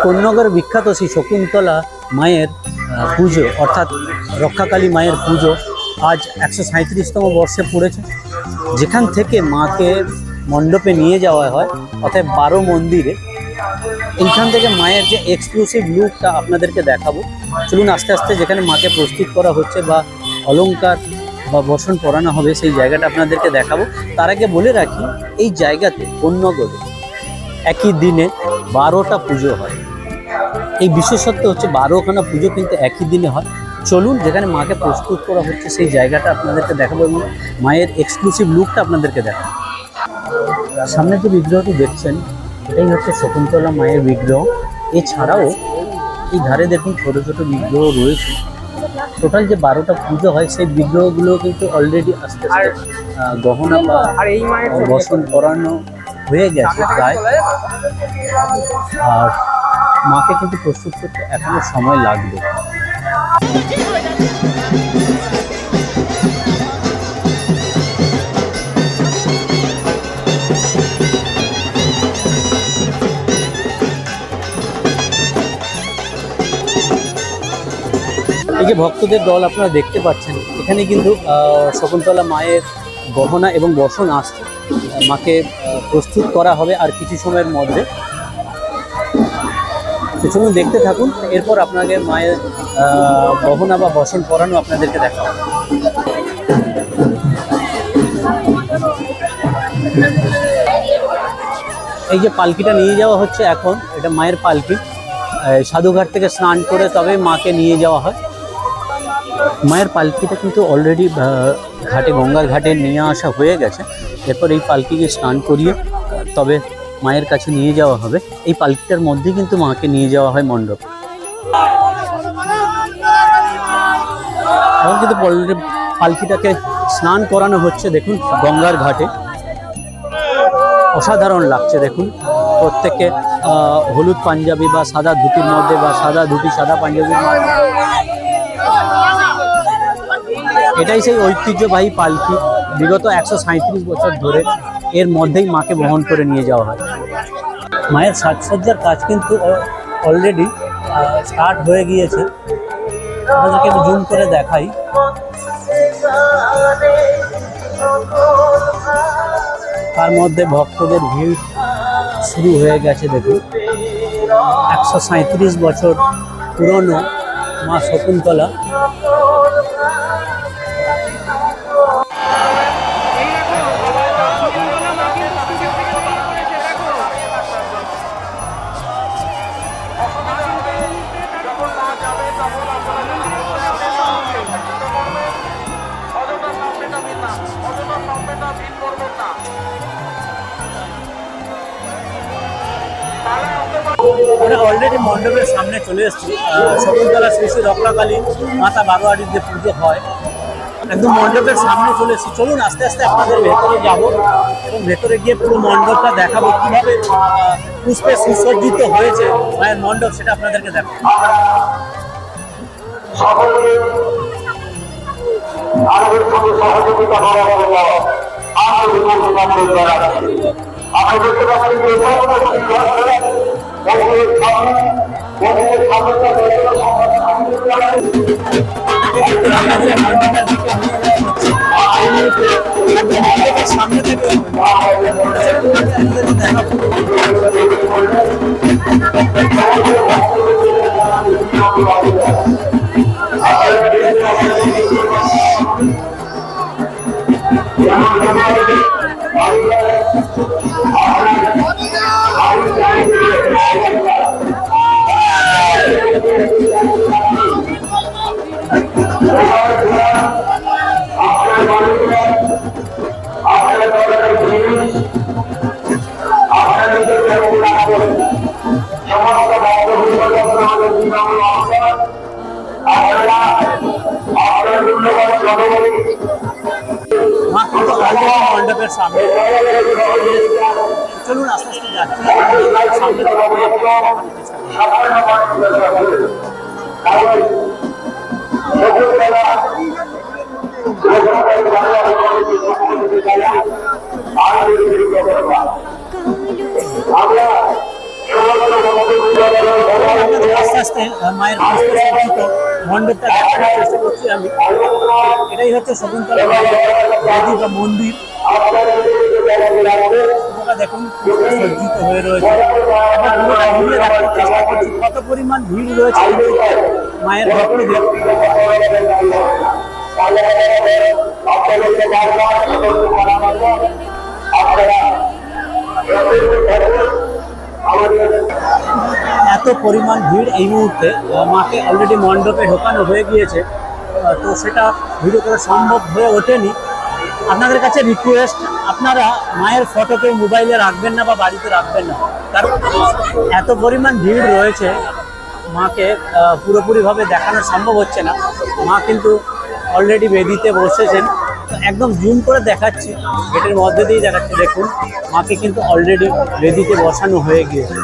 কোন্নগর বিখ্যাত শ্রী শকুন্তলা মায়ের পুজো অর্থাৎ রক্ষাকালী মায়ের পুজো আজ 137তম বর্ষে পড়েছে, যেখান থেকে মাকে মণ্ডপে নিয়ে যাওয়া হয় অর্থাৎ 12 মন্দিরে। এইখান থেকে মায়ের যে এক্সক্লুসিভ লুকটা আপনাদেরকে দেখাবো। চলুন আস্তে আস্তে যেখানে মাকে প্রস্তুত করা হচ্ছে বা অলংকার বা বসন পরানো হবে সেই জায়গাটা আপনাদেরকে দেখাবো। তার আগে বলে রাখি, এই জায়গাতে কোন্নগরে একই দিনে 12টা পুজো হয়। এই বিশেষত্ব হচ্ছে 12খানা পুজো কিন্তু একই দিনে হয়। চলুন যেখানে মাকে প্রস্তুত করা হচ্ছে সেই জায়গাটা আপনাদেরকে দেখাবো এবং মায়ের এক্সক্লুসিভ লুকটা আপনাদেরকে দেখাবো। সামনে যে বিগ্রহটি দেখছেন এটাই হচ্ছে শকুন্তলা মায়ের বিগ্রহ। এছাড়াও এই ধারে দেখুন ছোট ছোট বিগ্রহ রয়েছে। টোটাল যে 12টা পুজো হয় সেই বিগ্রহগুলো কিন্তু অলরেডি আস্তে আস্তে গহনা বা বসন করানো হয়ে গেছে প্রায়। আর মাকে কিন্তু প্রস্তুত করতে এখনো সময় লাগবে। এই যে ভক্তদের দল আপনারা দেখতে পাচ্ছেন, এখানে কিন্তু শকুন্তলা মায়ের গহনা এবং বসন আসছে, মাকে প্রস্তুত করা হবে আর কিছু সময়ের মধ্যে। চলুন দেখতে থাকুন, এরপর আপনাকে মায়ের গহনা বা বসন পরানো আপনাদেরকে দেখাবো। এই যে পালকিটা নিয়ে যাওয়া হচ্ছে এখন, এটা মায়ের পালকি। সাধুঘাট থেকে স্নান করে তবে মাকে নিয়ে যাওয়া হয়। মায়ের পালকিটা কিন্তু অলরেডি ঘাটে, গঙ্গার ঘাটে নিয়ে আসা হয়ে গেছে। এরপর এই পালকিকে স্নান করিয়ে তবে মায়ের কাছে নিয়ে যাওয়া হবে। এই পালকিটার মধ্যেই কিন্তু মাকে নিয়ে যাওয়া হয় মণ্ডপে। এখন কিন্তু পালকিটাকে স্নান করানো হচ্ছে দেখুন গঙ্গার ঘাটে। অসাধারণ লাগছে দেখুন, প্রত্যেককে হলুদ পাঞ্জাবি বা সাদা ধুতির মধ্যে বা সাদা ধুতি সাদা পাঞ্জাবির মধ্যে। এটাই সেই ঐতিহ্যবাহী পালকি, বিগত 137 বছর ধরে এর মধ্যেই মাকে বহন করে নিয়ে যাওয়া হয়। মায়ের সাজসজ্জার কাজ কিন্তু অলরেডি স্টার্ট হয়ে গিয়েছে। আপনাদেরকে একটু জুম করে দেখাই। তার মধ্যে ভক্তদের ভিড় শুরু হয়ে গেছে দেখুন। 137 বছর পুরনো মা শকুন্তলা। আমরা অলরেডি মণ্ডপের সামনে চলে এসেছি। শকুন্তলা শ্রী শ্রী রক্ষাকালী মাতা বারোয়ারির যে পুজো হয়, একদম মণ্ডপের সামনে চলে এসেছি। চলুন আস্তে আস্তে আপনাদের ভেতরে যাব এবং ভেতরে গিয়ে পুরো মণ্ডপটা দেখাবো, কীভাবে পুষ্পে সুসজ্জিত হয়েছে মায়ের মণ্ডপ, সেটা আপনাদেরকে দেখাবো। সামনে থেকে মা কিন্তু অলরেডি মণ্ডপের সামনে। চলুন আস্তে আস্তে যাচ্ছি সামনে থেকে দেখানোর চেষ্টা করি। আস্তে আস্তে মায়ের পুষ্পসজ্জিত মণ্ডপটা দেখানোর চেষ্টা করছি আমি। এটাই হচ্ছে শকুন্তলা দেবী বা মন্দির। দেখুন সজ্জিত হয়ে রয়েছে। ঘুরে দেখার চেষ্টা করছি কত পরিমাণ ভিড় রয়েছে মায়ের ভক্তদের। এত পরিমাণ ভিড় এই মুহূর্তে মাকে অলরেডি মণ্ডপে ঢোকানো হয়ে গিয়েছে, তো সেটা ভিডিও করা সম্ভব হয়ে ওঠেনি। আপনাদের কাছে রিকোয়েস্ট, আপনারা মায়ের ফটো কেউ মোবাইলে রাখবেন না বা বাড়িতে রাখবেন না, কারণ এত পরিমাণ ভিড় রয়েছে মাকে পুরোপুরিভাবে দেখানো সম্ভব হচ্ছে না। মা কিন্তু অলরেডি বেদিতে বসেছেন, একদম জুম করে দেখাচ্ছি, গেটের মধ্যে দিয়েই দেখাচ্ছি। দেখুন মাকে কিন্তু অলরেডি বেদিতে বসানো হয়ে গিয়েছে।